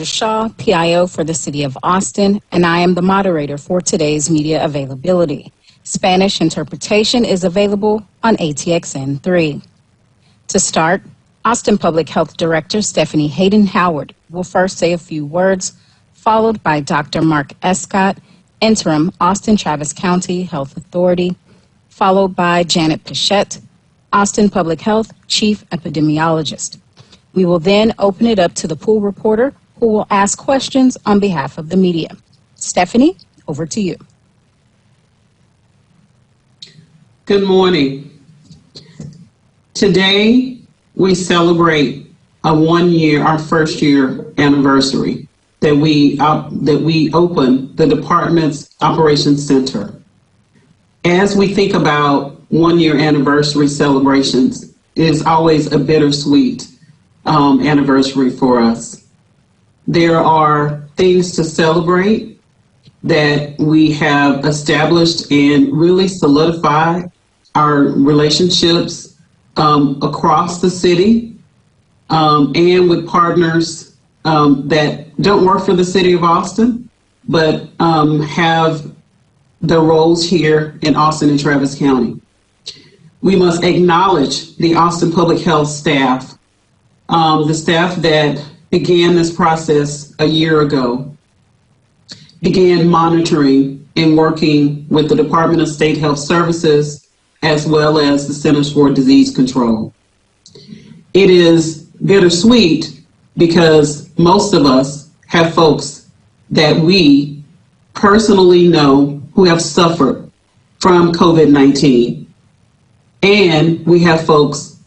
Shaw, PIO for the City of Austin, and I am the moderator for today's media availability. Spanish interpretation is available on ATXN 3. To start, Austin Public Health Director Stephanie Hayden Howard will first say a few words, followed by Dr. Mark Escott, Interim Austin Travis County Health Authority, followed by Janet Pichette, Austin Public Health Chief Epidemiologist. We will then open it up to the pool reporter, who will ask questions on behalf of the media. Stephanie, over to you. Good morning. Today, we celebrate our first year anniversary that we opened the department's operations center. As we think about 1 year anniversary celebrations, it is always a bittersweet anniversary for us. There are things to celebrate that we have established and really solidified our relationships across the city and with partners that don't work for the City of Austin, but have their roles here in Austin and Travis County. We must acknowledge the Austin Public Health staff, the staff that began this process a year ago, began monitoring and working with the Department of State Health Services as well as the Centers for Disease Control. It is bittersweet because most of us have folks that we personally know who have suffered from COVID-19, and we have folks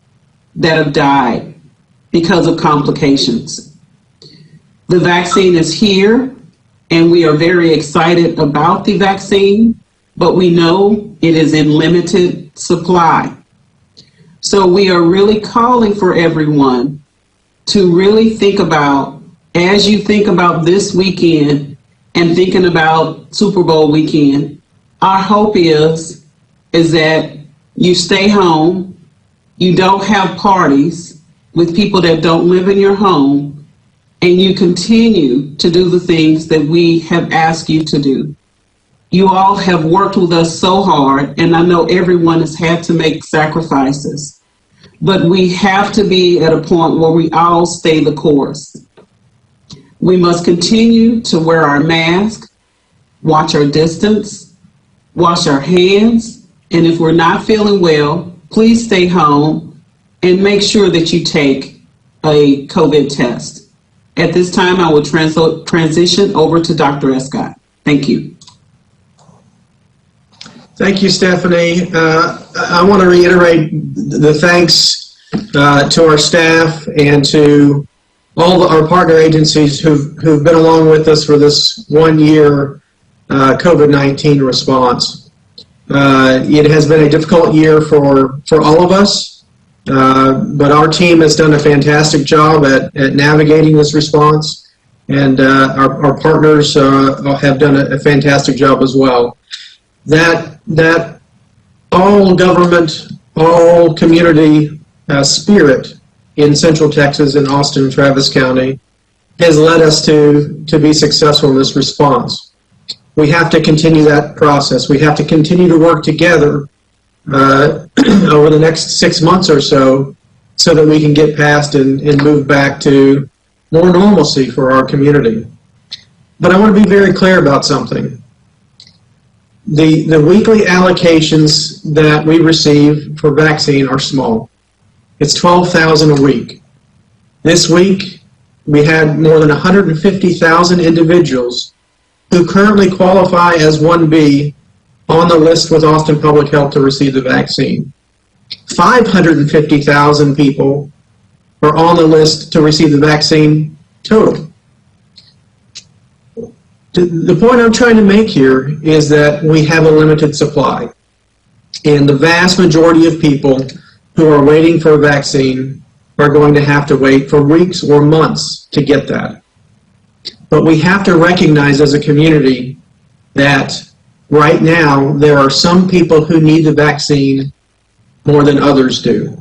that have died because of complications. The vaccine is here, and we are very excited about the vaccine, but we know it is in limited supply. So we are really calling for everyone to really think about, as you think about this weekend and thinking about Super Bowl weekend, our hope is that you stay home, you don't have parties with people that don't live in your home, and you continue to do the things that we have asked you to do. You all have worked with us so hard, and I know everyone has had to make sacrifices, but we have to be at a point where we all stay the course. We must continue to wear our mask, watch our distance, wash our hands, and if we're not feeling well, please stay home and make sure that you take a COVID test. At this time, I will transition over to Dr. Escott. Thank you. Thank you, Stephanie. I want to reiterate the thanks to our staff and to all our partner agencies who've been along with us for this 1 year COVID-19 response. It has been a difficult year for all of us. But our team has done a fantastic job at navigating this response, and our partners have done a fantastic job as well. That all government, all community spirit in Central Texas and Austin and Travis County has led us to be successful in this response. We have to continue that process. We have to continue to work together over the next 6 months or so that we can get past and move back to more normalcy for our community. But I want to be very clear about something. The weekly allocations that we receive for vaccine are small. It's 12,000 a week. This week, we had more than 150,000 individuals who currently qualify as 1B on the list with Austin Public Health to receive the vaccine. 550,000 people are on the list to receive the vaccine total. The point I'm trying to make here is that we have a limited supply, and the vast majority of people who are waiting for a vaccine are going to have to wait for weeks or months to get that. But we have to recognize as a community that right now, there are some people who need the vaccine more than others do.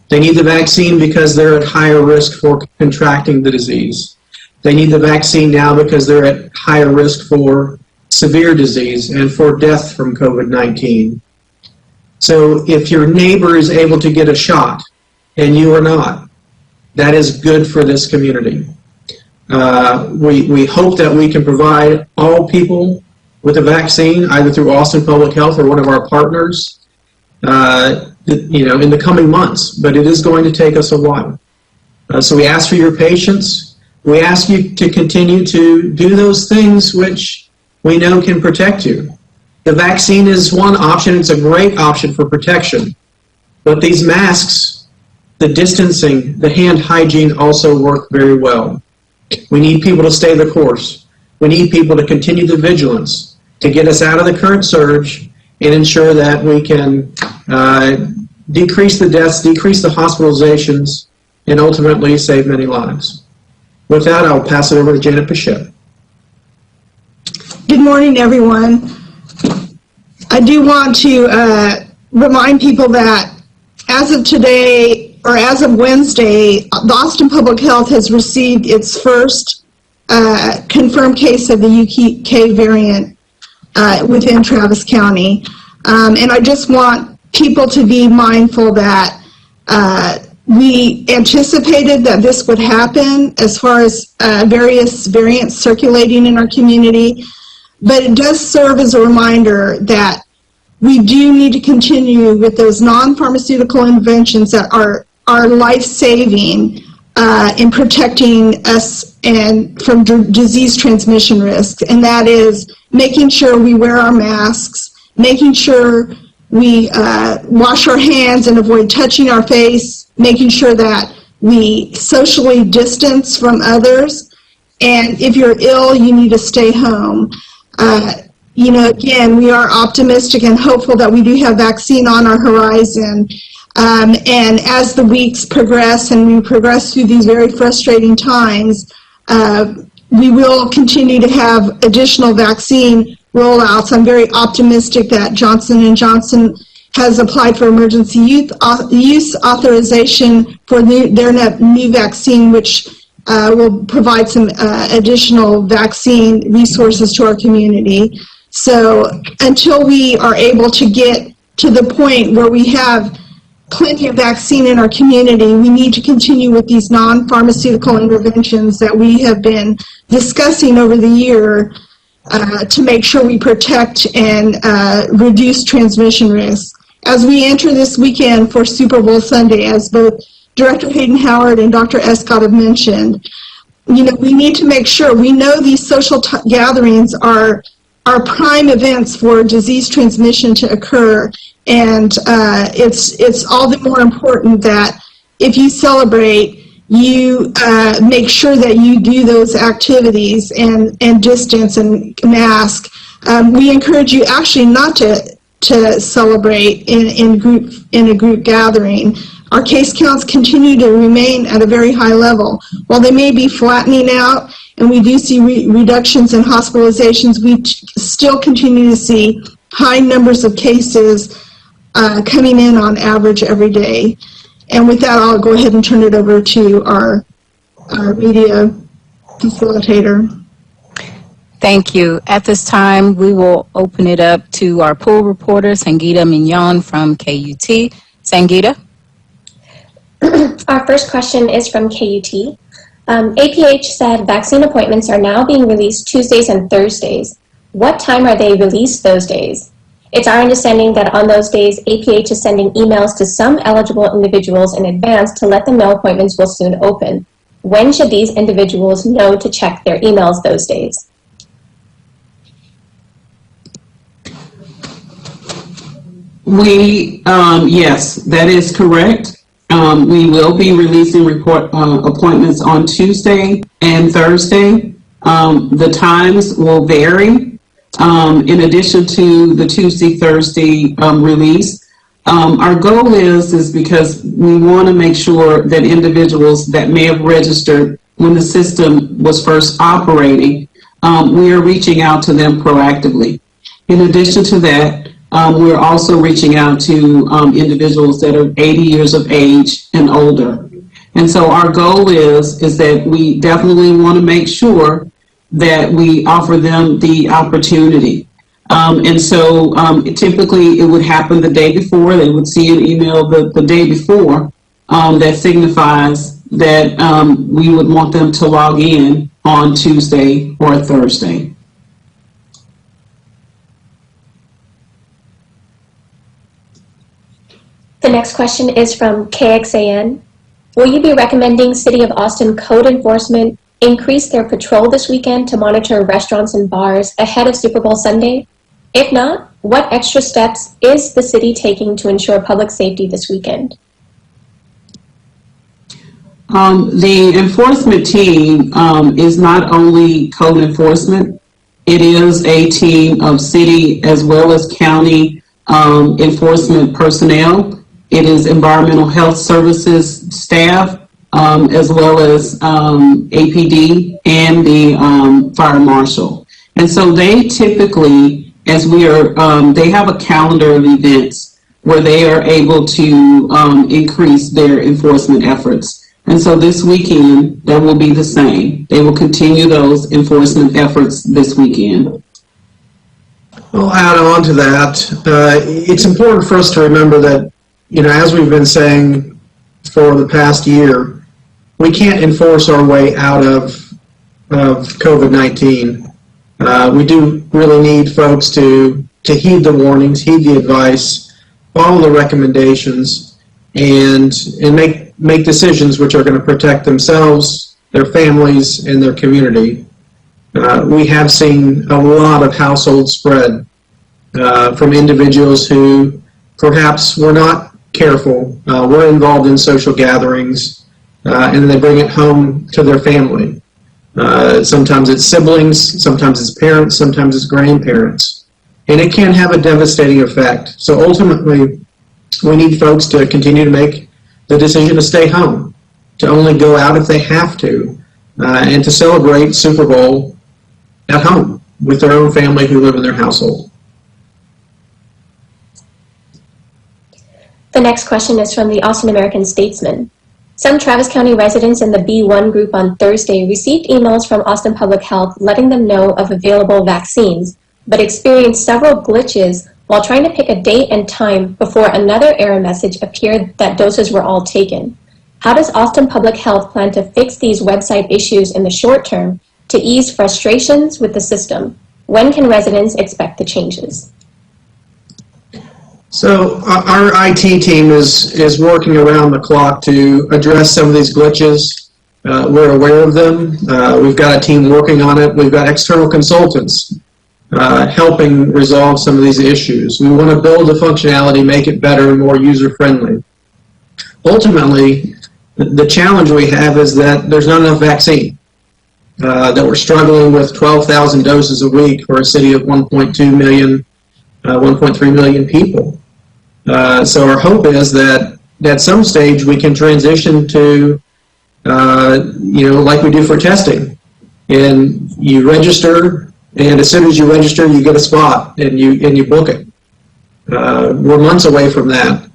They need the vaccine because they're at higher risk for contracting the disease. They need the vaccine now because they're at higher risk for severe disease and for death from COVID-19. So if your neighbor is able to get a shot and you are not, that is good for this community. We hope that we can provide all people with a vaccine, either through Austin Public Health or one of our partners, in the coming months, but it is going to take us a while. So we ask for your patience. We ask you to continue to do those things which we know can protect you. The vaccine is one option. It's a great option for protection. But these masks, the distancing, the hand hygiene also work very well. We need people to stay the course. We need people to continue the vigilance to get us out of the current surge and ensure that we can decrease the deaths, decrease the hospitalizations, and ultimately save many lives. With that, I'll pass it over to Janet Pichette. Good morning, everyone. I do want to remind people that as of today, or as of Wednesday, the Austin Public Health has received its first confirmed case of the UK variant within Travis County. And I just want people to be mindful that we anticipated that this would happen as far as various variants circulating in our community, but it does serve as a reminder that we do need to continue with those non-pharmaceutical interventions that are life-saving in protecting us and from disease transmission risks, and that is making sure we wear our masks, making sure we wash our hands and avoid touching our face, making sure that we socially distance from others, and if you're ill, you need to stay home. Again, we are optimistic and hopeful that we do have vaccine on our horizon. And as the weeks progress and we progress through these very frustrating times, we will continue to have additional vaccine rollouts. I'm very optimistic that Johnson & Johnson has applied for emergency use authorization for their new vaccine, which will provide some additional vaccine resources to our community. So until we are able to get to the point where we have plenty of vaccine in our community, we need to continue with these non-pharmaceutical interventions that we have been discussing over the year to make sure we protect and reduce transmission risk. As we enter this weekend for Super Bowl Sunday, as both Director Hayden Howard and Dr. Escott have mentioned, we need to make sure we know these social gatherings are prime events for disease transmission to occur, and it's all the more important that if you celebrate, you make sure that you do those activities and distance and mask. We encourage you actually not to celebrate in a group gathering. Our case counts continue to remain at a very high level. While they may be flattening out and we do see reductions in hospitalizations, we still continue to see high numbers of cases coming in on average every day. And with that, I'll go ahead and turn it over to our media facilitator. Thank you. At this time, we will open it up to our pool reporter, Sangeeta Mignon from KUT. Sangeeta? Our first question is from KUT. APH said vaccine appointments are now being released Tuesdays and Thursdays. What time are they released those days? It's our understanding that on those days, APH is sending emails to some eligible individuals in advance to let them know appointments will soon open. When should these individuals know to check their emails those days? Yes, that is correct. We will be releasing appointments on Tuesday and Thursday. The times will vary. In addition to the Tuesday, Thursday release, our goal is because we want to make sure that individuals that may have registered when the system was first operating, we are reaching out to them proactively. In addition to that, we're also reaching out to individuals that are 80 years of age and older. And so our goal is that we definitely want to make sure that we offer them the opportunity. And so typically it would happen the day before. They would see an email the day before that signifies that we would want them to log in on Tuesday or Thursday. The next question is from KXAN. Will you be recommending City of Austin code enforcement increase their patrol this weekend to monitor restaurants and bars ahead of Super Bowl Sunday? If not, what extra steps is the city taking to ensure public safety this weekend? The enforcement team is not only code enforcement, it is a team of city as well as county enforcement personnel. It is environmental health services staff, as well as APD and the fire marshal. And so they typically, as we are, they have a calendar of events where they are able to increase their enforcement efforts. And so this weekend, that will be the same. They will continue those enforcement efforts this weekend. I'll add on to that. It's important for us to remember that, as we've been saying for the past year, we can't enforce our way out of COVID-19. We do really need folks to heed the warnings, heed the advice, follow the recommendations, and make decisions which are going to protect themselves, their families, and their community. We have seen a lot of household spread from individuals who perhaps were not careful, were involved in social gatherings, and they bring it home to their family. Sometimes it's siblings, sometimes it's parents, sometimes it's grandparents. And it can have a devastating effect. So ultimately, we need folks to continue to make the decision to stay home, to only go out if they have to, and to celebrate Super Bowl at home with their own family who live in their household. The next question is from the Austin American Statesman. Some Travis County residents in the B1 group on Thursday received emails from Austin Public Health letting them know of available vaccines, but experienced several glitches while trying to pick a date and time before another error message appeared that doses were all taken. How does Austin Public Health plan to fix these website issues in the short term to ease frustrations with the system? When can residents expect the changes? So our IT team is working around the clock to address some of these glitches. We're aware of them. We've got a team working on it. We've got external consultants helping resolve some of these issues. We want to build the functionality, make it better and more user-friendly. Ultimately, the challenge we have is that there's not enough vaccine, that we're struggling with 12,000 doses a week for a city of 1.2 million, 1.3 million people. So our hope is that at some stage we can transition to, like we do for testing. And you register, and as soon as you register, you get a spot and you book it. We're months away from that.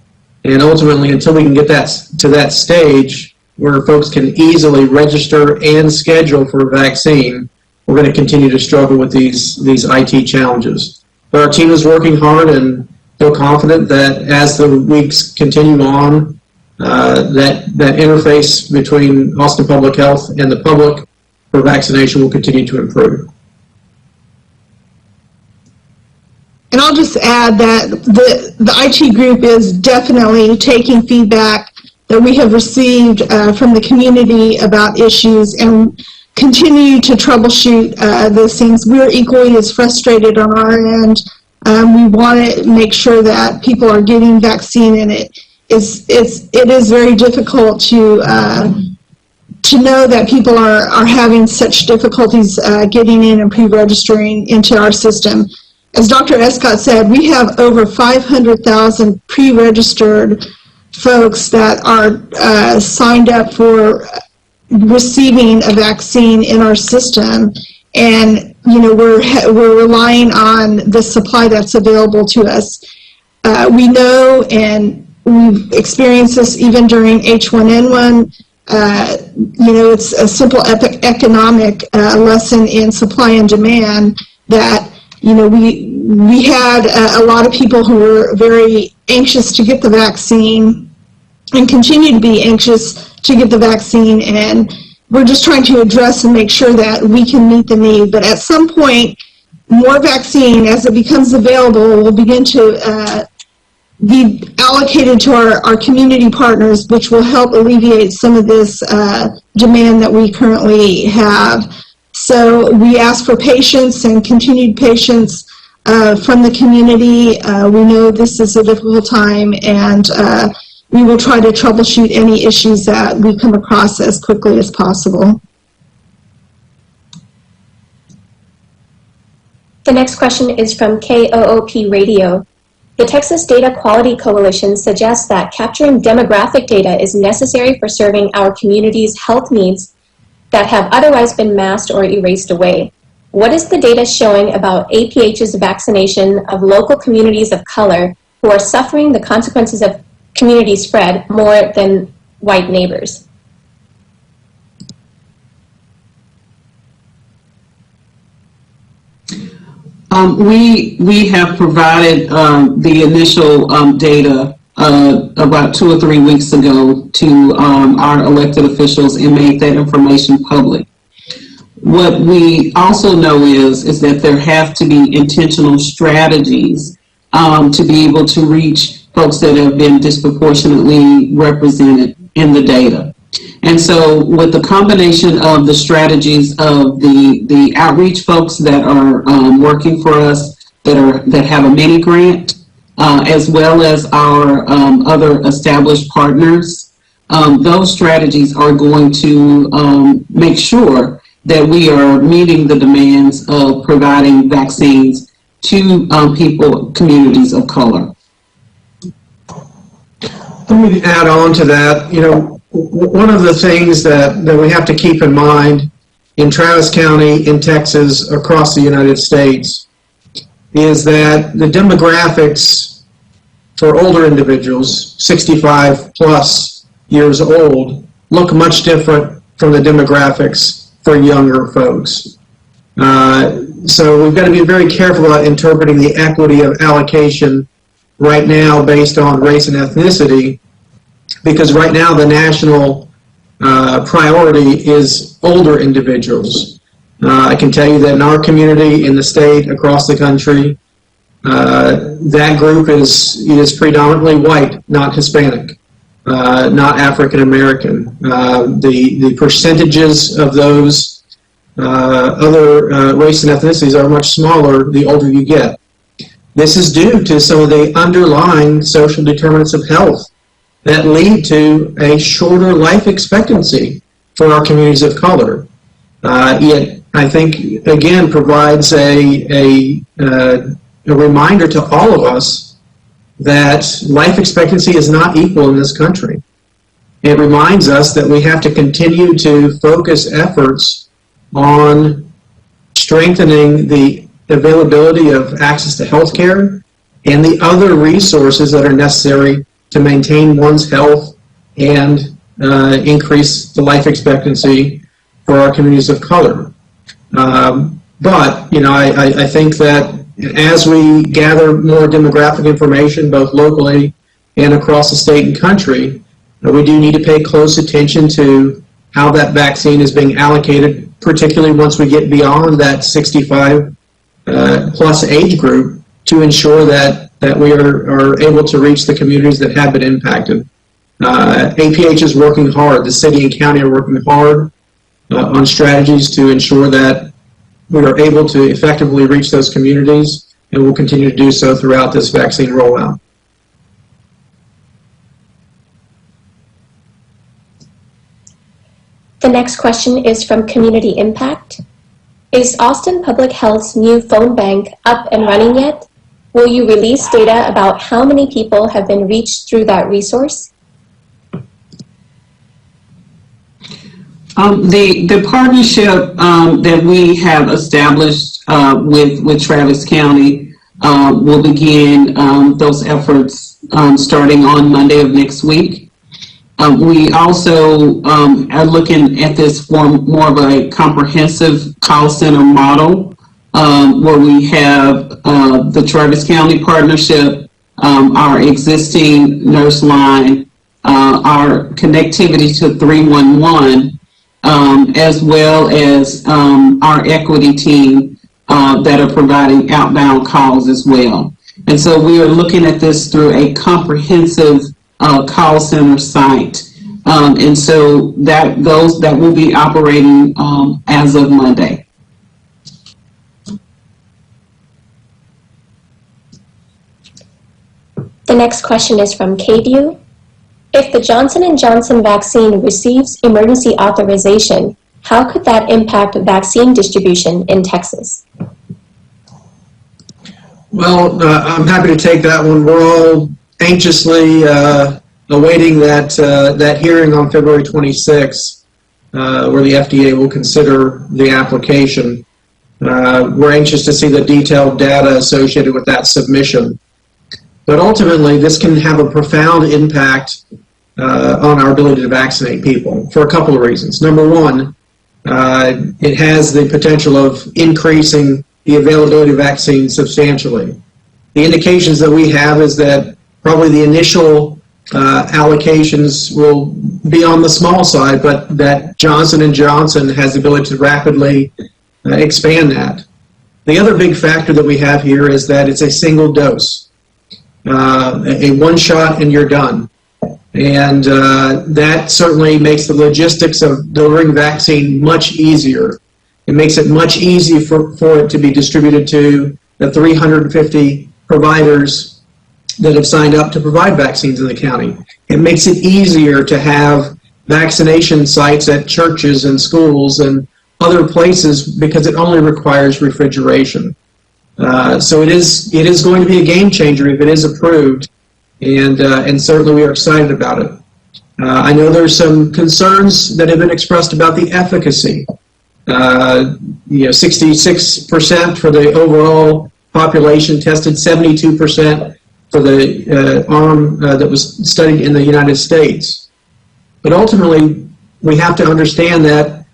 And ultimately, until we can get to that stage where folks can easily register and schedule for a vaccine, we're going to continue to struggle with these IT challenges. But our team is working hard and feel confident that as the weeks continue on, that interface between Austin Public Health and the public for vaccination will continue to improve. And I'll just add that the IT group is definitely taking feedback that we have received from the community about issues and continue to troubleshoot those things. We're equally as frustrated on our end. We want to make sure that people are getting vaccine, and it is very difficult to know that people are having such difficulties getting in and pre-registering into our system. As Dr. Escott said, we have over 500,000 pre-registered folks that are signed up for receiving a vaccine in our system, and we're relying on the supply that's available to us. We know, and we've experienced this even during H1N1, it's a simple economic lesson in supply and demand that, we had a lot of people who were very anxious to get the vaccine and continue to be anxious to get the vaccine, and we're just trying to address and make sure that we can meet the need. But at some point, more vaccine, as it becomes available, will begin to be allocated to our community partners, which will help alleviate some of this demand that we currently have. So we ask for patience and continued patience from the community. We know this is a difficult time, and we will try to troubleshoot any issues that we come across as quickly as possible. The next question is from KOOP Radio. The Texas Data Quality Coalition suggests that capturing demographic data is necessary for serving our community's health needs that have otherwise been masked or erased away. What is the data showing about APH's vaccination of local communities of color who are suffering the consequences of community spread more than white neighbors? We have provided the initial data about 2 or 3 weeks ago to our elected officials and made that information public. What we also know is that there have to be intentional strategies to be able to reach folks that have been disproportionately represented in the data. And so with the combination of the strategies of the outreach folks that are working for us, that have a mini grant, as well as our other established partners, those strategies are going to make sure that we are meeting the demands of providing vaccines to communities of color. Let me add on to that. One of the things that we have to keep in mind in Travis County, in Texas, across the United States, is that the demographics for older individuals, 65 plus years old, look much different from the demographics for younger folks. So we've got to be very careful about interpreting the equity of allocation right now based on race and ethnicity, because right now the national priority is older individuals. I can tell you that in our community, in the state, across the country, that group is predominantly white, not Hispanic, not African American. The percentages of those other race and ethnicities are much smaller the older you get. This is due to some of the underlying social determinants of health that lead to a shorter life expectancy for our communities of color. Yet, I think, again, provides a reminder to all of us that life expectancy is not equal in this country. It reminds us that we have to continue to focus efforts on strengthening the availability of access to health care and the other resources that are necessary to maintain one's health and increase the life expectancy for our communities of color. But, I think that as we gather more demographic information, both locally and across the state and country, we do need to pay close attention to how that vaccine is being allocated, particularly once we get beyond that 65 plus age group, to ensure that we are able to reach the communities that have been impacted. APH is working hard. The city and county are working hard on strategies to ensure that we are able to effectively reach those communities, and we'll continue to do so throughout this vaccine rollout. The next question is from Community Impact. Is Austin Public Health's new phone bank up and running yet? Will you release data about how many people have been reached through that resource? The partnership that we have established with Travis County will begin those efforts starting on Monday of next week. We also are looking at this for more of a comprehensive call center model, where we have the Travis County Partnership, our existing nurse line, our connectivity to 311, as well as our equity team that are providing outbound calls as well. And so we are looking at this through a comprehensive call center site. And so that will be operating as of Monday. The next question is from KView. If the Johnson & Johnson vaccine receives emergency authorization, how could that impact vaccine distribution in Texas? Well, I'm happy to take that one. We're all anxiously awaiting that hearing on February 26th, where the FDA will consider the application. We're anxious to see the detailed data associated with that submission. But ultimately, this can have a profound impact on our ability to vaccinate people for a couple of reasons. Number one, it has the potential of increasing the availability of vaccines substantially. The indications that we have is that probably the initial allocations will be on the small side, but that Johnson & Johnson has the ability to rapidly expand that. The other big factor that we have here is that it's a single dose. A one shot and you're done. And that certainly makes the logistics of delivering vaccine much easier. It makes it much easier for it to be distributed to the 350 providers that have signed up to provide vaccines in the county. It makes it easier to have vaccination sites at churches and schools and other places because it only requires refrigeration. So it is going to be a game changer if it is approved, and certainly we are excited about it. I know there's some concerns that have been expressed about the efficacy. 66% for the overall population tested, 72% for the arm that was studied in the United States. But ultimately, we have to understand that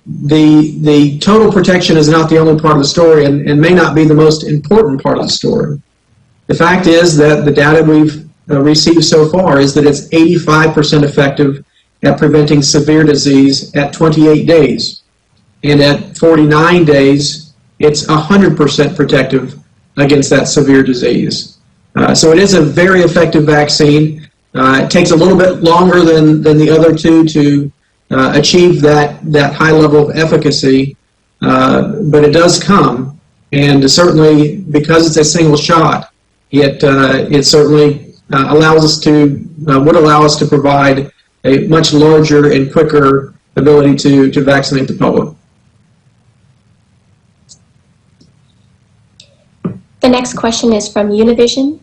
the total protection is not the only part of the story and may not be the most important part of the story. The fact is that the data we've received so far is that it's 85% effective at preventing severe disease at 28 days. And at 49 days, it's 100% protective against that severe disease. So it is a very effective vaccine. It takes a little bit longer than the other two to achieve that high level of efficacy, but it does come, and certainly because it's a single shot, it certainly allows us to would allow us to provide a much larger and quicker ability to vaccinate the public. The next question is from Univision.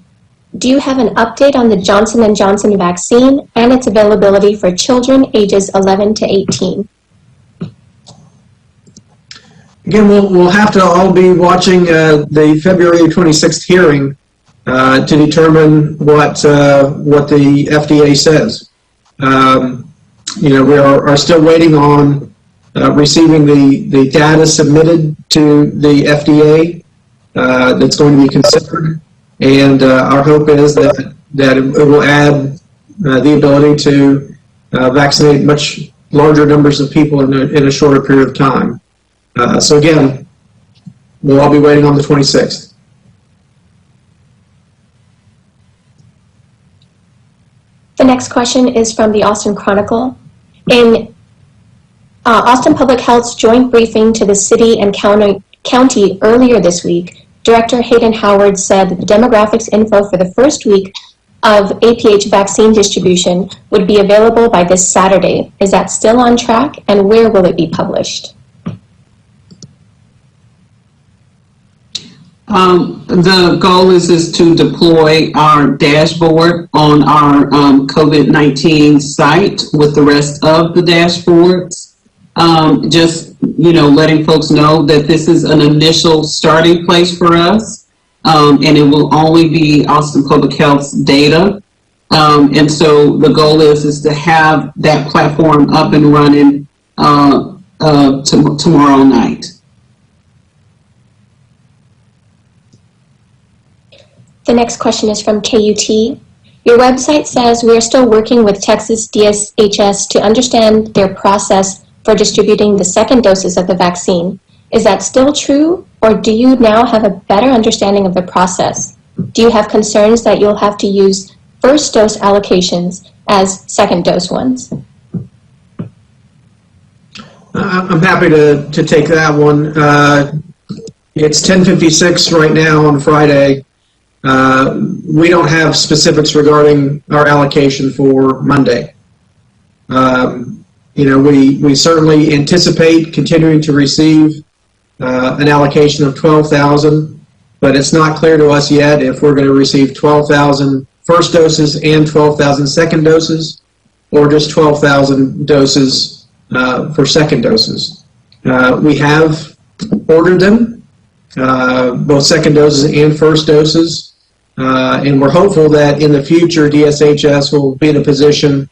Do you have an update on the Johnson & Johnson vaccine and its availability for children ages 11 to 18? Again, we'll have to all be watching the February 26th hearing to determine what the FDA says. We are still waiting on receiving the data submitted to the FDA that's going to be considered. And our hope is that it will add the ability to vaccinate much larger numbers of people in a shorter period of time. So again, we'll all be waiting on the 26th. The next question is from the Austin Chronicle. In Austin Public Health's joint briefing to the city and county earlier this week, Director Hayden Howard said that the demographics info for the first week of APH vaccine distribution would be available by this Saturday. Is that still on track, and where will it be published? The goal is to deploy our dashboard on our COVID-19 site with the rest of the dashboards. Just letting folks know that this is an initial starting place for us, and it will only be Austin Public Health's data. And so the goal is to have that platform up and running tomorrow night. The next question is from KUT. Your website says we are still working with Texas DSHS to understand their process for distributing the second doses of the vaccine. Is that still true, or do you now have a better understanding of the process? Do you have concerns that you'll have to use first dose allocations as second dose ones? I'm happy to take that one. It's 10:56 right now on Friday. We don't have specifics regarding our allocation for Monday. We certainly anticipate continuing to receive an allocation of 12,000, but it's not clear to us yet if we're going to receive 12,000 first doses and 12,000 second doses, or just 12,000 doses for second doses. We have ordered them, both second doses and first doses. And we're hopeful that in the future, DSHS will be in a position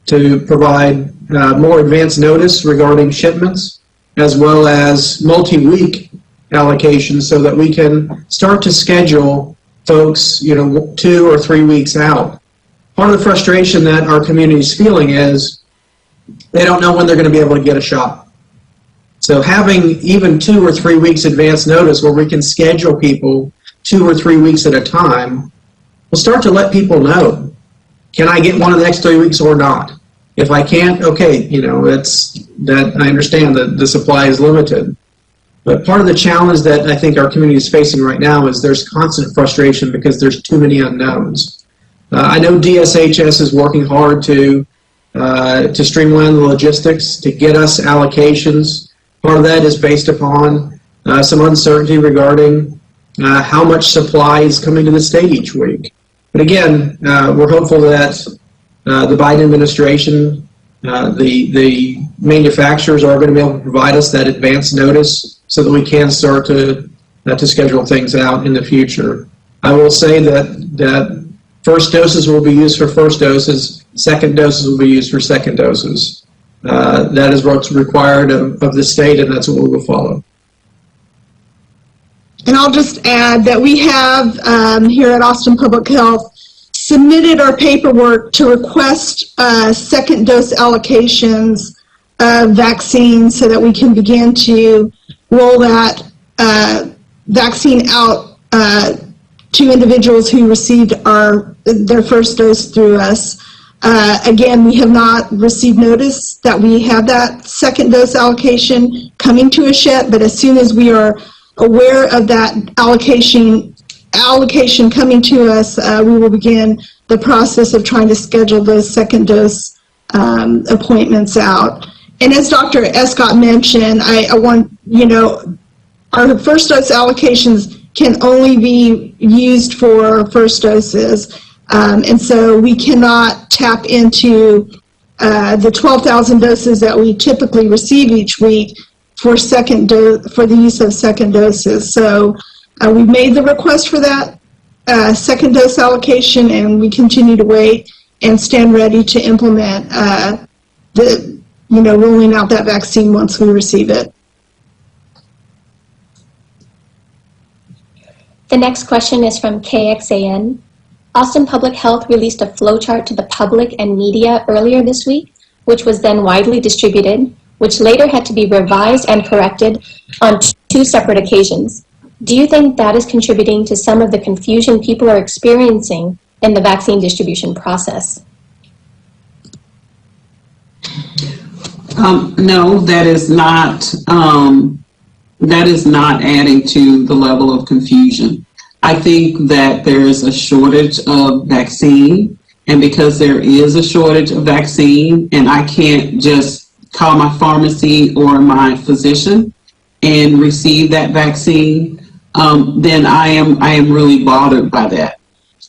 to provide more advance notice regarding shipments, as well as multi-week allocations, so that we can start to schedule folks, 2 or 3 weeks out. Part of the frustration that our community is feeling is they don't know when they're going to be able to get a shot. So having even 2 or 3 weeks advance notice where we can schedule people 2 or 3 weeks at a time, we'll start to let people know, can I get one in the next 3 weeks or not? If I can't, okay, I understand that the supply is limited. But part of the challenge that I think our community is facing right now is there's constant frustration because there's too many unknowns. I know DSHS is working hard to streamline the logistics, to get us allocations. Part of that is based upon some uncertainty regarding how much supply is coming to the state each week. But again, we're hopeful that the Biden administration, the manufacturers are going to be able to provide us that advance notice so that we can start to schedule things out in the future. I will say that first doses will be used for first doses, second doses will be used for second doses. That is what's required of the state, and that's what we will follow. And I'll just add that we have, here at Austin Public Health, submitted our paperwork to request second dose allocations of vaccines so that we can begin to roll that vaccine out to individuals who received their first dose through us. Again, we have not received notice that we have that second dose allocation coming to us yet, but as soon as we are aware of that allocation coming to us, we will begin the process of trying to schedule those second dose appointments out. And as Dr. Escott mentioned, I want, our first dose allocations can only be used for first doses. And so we cannot tap into the 12,000 doses that we typically receive each week for the use of second doses. So we made the request for that second dose allocation, and we continue to wait and stand ready to implement rolling out that vaccine once we receive it. The next question is from KXAN. Austin Public Health released a flowchart to the public and media earlier this week, which was then widely distributed, which later had to be revised and corrected on 2 separate occasions. Do you think that is contributing to some of the confusion people are experiencing in the vaccine distribution process? No, that is not adding to the level of confusion. I think that there is a shortage of vaccine, and because there is a shortage of vaccine, and I can't just call my pharmacy or my physician and receive that vaccine, then I am really bothered by that.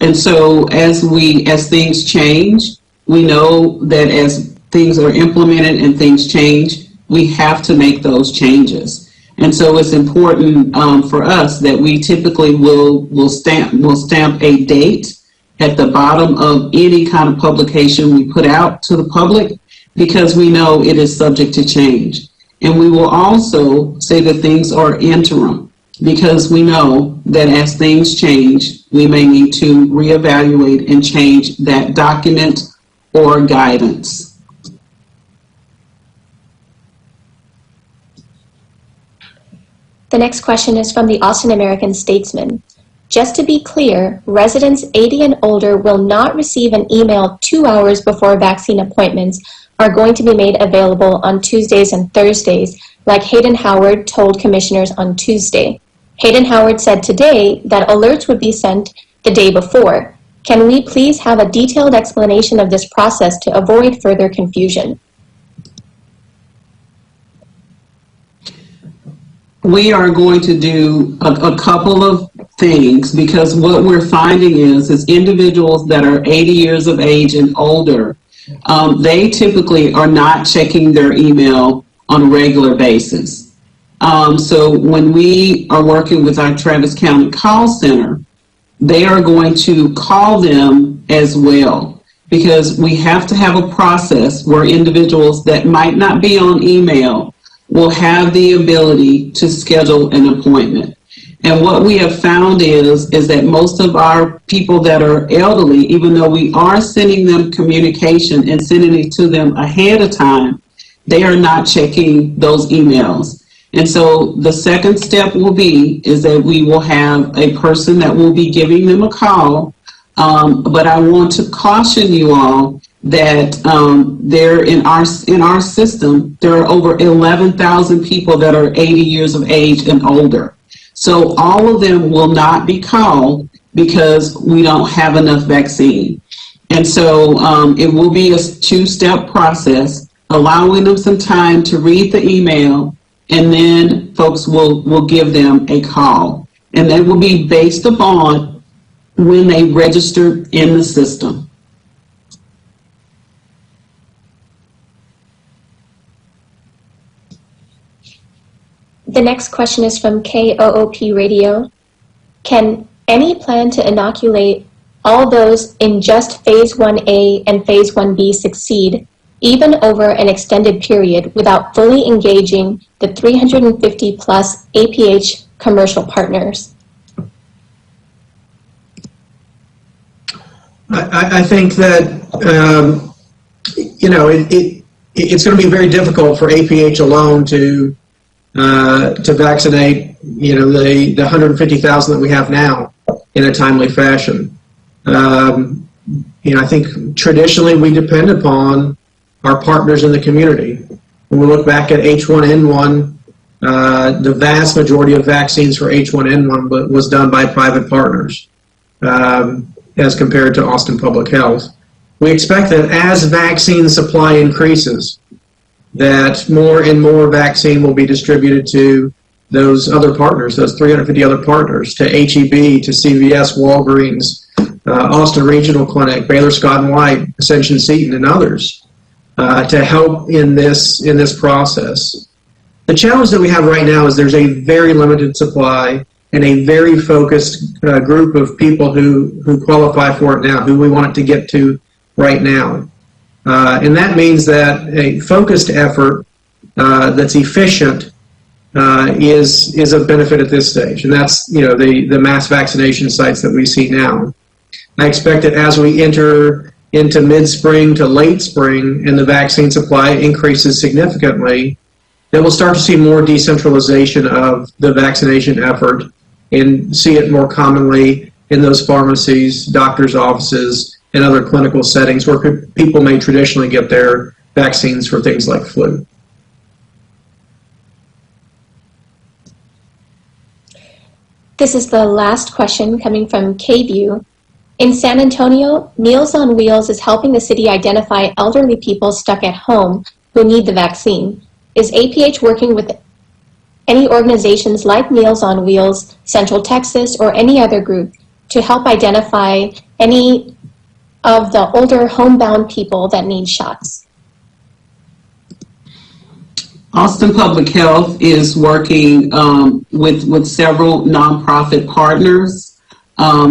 And so as things change, we know that as things are implemented and things change, we have to make those changes. And so it's important for us that we typically will stamp a date at the bottom of any kind of publication we put out to the public, because we know it is subject to change. And we will also say that things are interim, because we know that as things change, we may need to reevaluate and change that document or guidance. The next question is from the Austin American Statesman. Just to be clear, residents 80 and older will not receive an email 2 hours before vaccine appointments are going to be made available on Tuesdays and Thursdays, like Hayden Howard told commissioners on Tuesday. Hayden Howard said today that alerts would be sent the day before. Can we please have a detailed explanation of this process to avoid further confusion? We are going to do a couple of things, because what we're finding is individuals that are 80 years of age and older, they typically are not checking their email on a regular basis. So when we are working with our Travis County call center, they are going to call them as well, because we have to have a process where individuals that might not be on email will have the ability to schedule an appointment. And what we have found is that most of our people that are elderly, even though we are sending them communication and sending it to them ahead of time, they are not checking those emails. And so the second step will be is that we will have a person that will be giving them a call. But I want to caution you all that there in our system, there are over 11,000 people that are 80 years of age and older. So all of them will not be called because we don't have enough vaccine. And so it will be a two-step process, allowing them some time to read the email, and then folks will give them a call. And that will be based upon when they register in the system. The next question is from KOOP Radio. Can any plan to inoculate all those in just Phase 1A and Phase 1B succeed, even over an extended period, without fully engaging the 350 plus APH commercial partners? I think that, it's going to be very difficult for APH alone to vaccinate, the 150,000 that we have now in a timely fashion. I think traditionally we depend upon our partners in the community. When we look back at H1N1, the vast majority of vaccines for H1N1 was done by private partners as compared to Austin Public Health. We expect that as vaccine supply increases, that more and more vaccine will be distributed to those other partners, those 350 other partners, to HEB, to CVS, Walgreens, Austin Regional Clinic, Baylor Scott & White, Ascension Seton, and others, to help in this process. The challenge that we have right now is there's a very limited supply and a very focused group of people who qualify for it now, who we want it to get to right now. And that means that a focused effort that's efficient is of benefit at this stage. And that's, the mass vaccination sites that we see now. I expect that as we enter into mid-spring to late spring and the vaccine supply increases significantly, that we'll start to see more decentralization of the vaccination effort and see it more commonly in those pharmacies, doctors' offices, and other clinical settings where people may traditionally get their vaccines for things like flu. This is the last question coming from KView. In San Antonio, Meals on Wheels is helping the city identify elderly people stuck at home who need the vaccine. Is APH working with any organizations like Meals on Wheels, Central Texas, or any other group to help identify any of the older homebound people that need shots? Austin Public Health is working with several nonprofit partners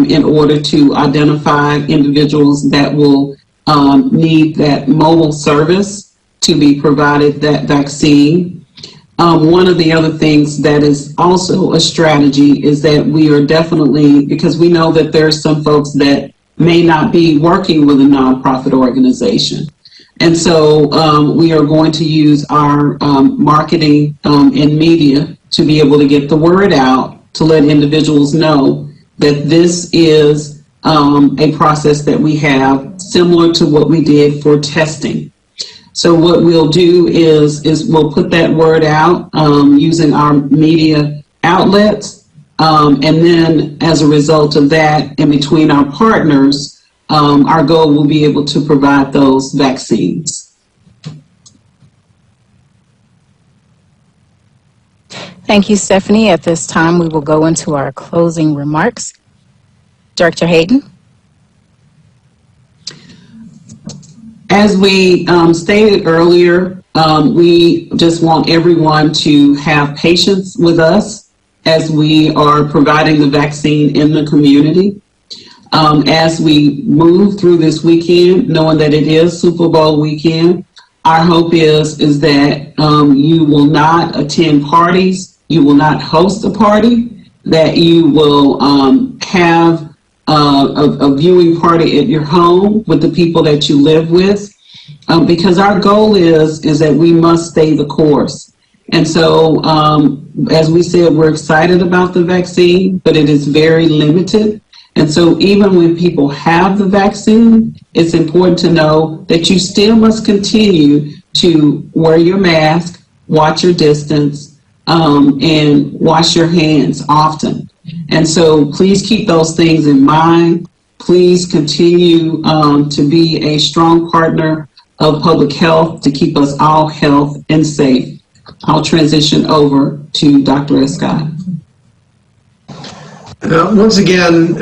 in order to identify individuals that will need that mobile service to be provided that vaccine. One of the other things that is also a strategy is that we are definitely, because we know that there are some folks that may not be working with a nonprofit organization. And so we are going to use our marketing and media to be able to get the word out, to let individuals know that this is a process that we have similar to what we did for testing. So what we'll do is we'll put that word out using our media outlets, and then as a result of that, and between our partners, our goal will be able to provide those vaccines. Thank you, Stephanie. At this time, we will go into our closing remarks. Director Hayden. As we stated earlier, we just want everyone to have patience with us as we are providing the vaccine in the community. As we move through this weekend, knowing that it is Super Bowl weekend, our hope is that you will not attend parties, you will not host a party, that you will have a viewing party at your home with the people that you live with, because our goal is that we must stay the course. And so, as we said, we're excited about the vaccine, but it is very limited. And so even when people have the vaccine, it's important to know that you still must continue to wear your mask, watch your distance, and wash your hands often. And so please keep those things in mind. Please continue to be a strong partner of public health to keep us all healthy and safe. I'll transition over to Dr. Escott. Once again,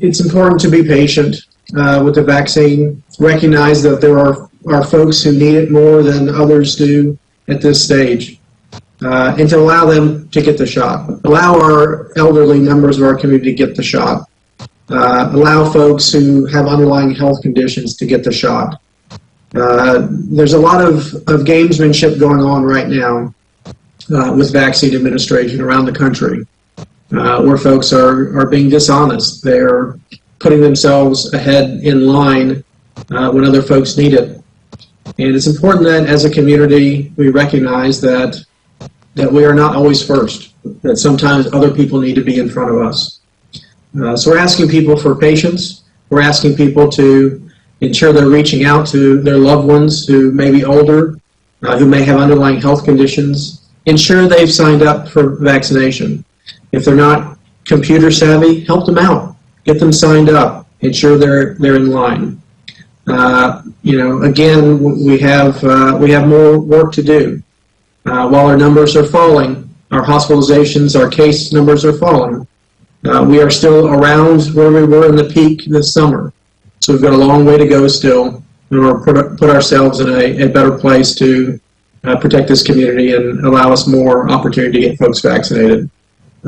it's important to be patient with the vaccine. Recognize that there are folks who need it more than others do at this stage, and to allow them to get the shot. Allow our elderly members of our community to get the shot. Allow folks who have underlying health conditions to get the shot. There's a lot of gamesmanship going on right now with vaccine administration around the country, where folks are being dishonest. They're putting themselves ahead in line when other folks need it. And it's important that as a community we recognize that we are not always first, that sometimes other people need to be in front of us. So we're asking people for patience. We're asking people to ensure they're reaching out to their loved ones who may be older, who may have underlying health conditions. Ensure they've signed up for vaccination. If they're not computer savvy, help them out. Get them signed up. Ensure they're in line. Again, we have more work to do. While our numbers are falling, our hospitalizations, our case numbers are falling, we are still around where we were in the peak this summer. So we've got a long way to go still in order to put ourselves in a better place to protect this community and allow us more opportunity to get folks vaccinated.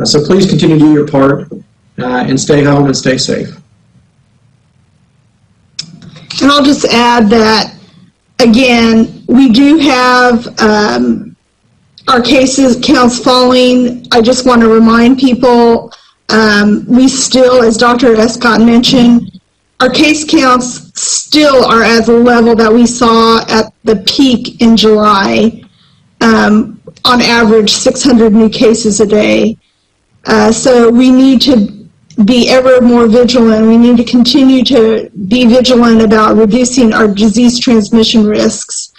So please continue to do your part and stay home and stay safe. And I'll just add that, again, we do have our cases counts falling. I just want to remind people, we still, as Dr. Escott mentioned, our case counts still are at the level that we saw at the peak in July, on average 600 new cases a day. So we need to be ever more vigilant. We need to continue to be vigilant about reducing our disease transmission risks.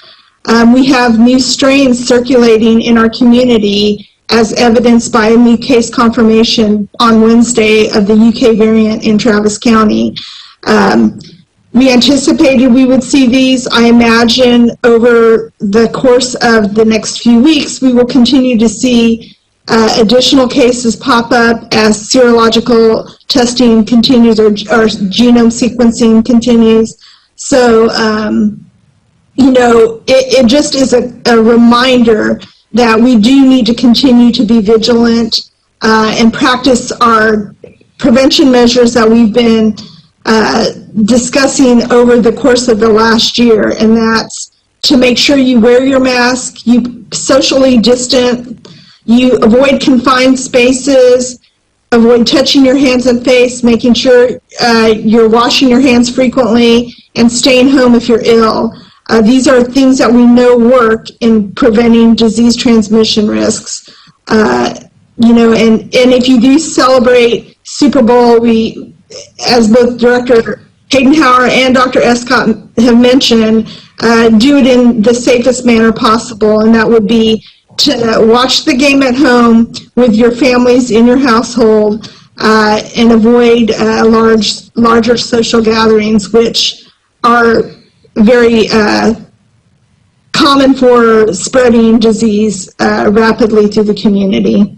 We have new strains circulating in our community, as evidenced by a new case confirmation on Wednesday of the UK variant in Travis County. We anticipated we would see these. I imagine over the course of the next few weeks, we will continue to see additional cases pop up as serological testing continues or genome sequencing continues. So, it just is a reminder that we do need to continue to be vigilant and practice our prevention measures that we've been discussing over the course of the last year, and that's to make sure you wear your mask, you socially distant, you avoid confined spaces, avoid touching your hands and face, making sure you're washing your hands frequently, and staying home if you're ill. These are things that we know work in preventing disease transmission risks. You know, and if you do celebrate Super Bowl, we, as both Director Haydenhauer and Dr. Escott have mentioned, do it in the safest manner possible, and that would be to watch the game at home with your families in your household and avoid larger social gatherings, which are very common for spreading disease rapidly through the community.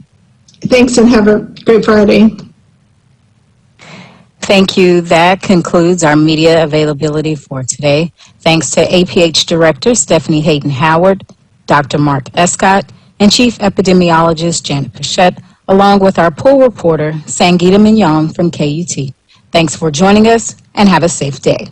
Thanks, and have a great Friday. Thank you. That concludes our media availability for today. Thanks to APH Director Stephanie Hayden Howard, Dr. Mark Escott, and Chief Epidemiologist Janet Pichette, along with our pool reporter, Sangeeta Mignon from KUT. Thanks for joining us, and have a safe day.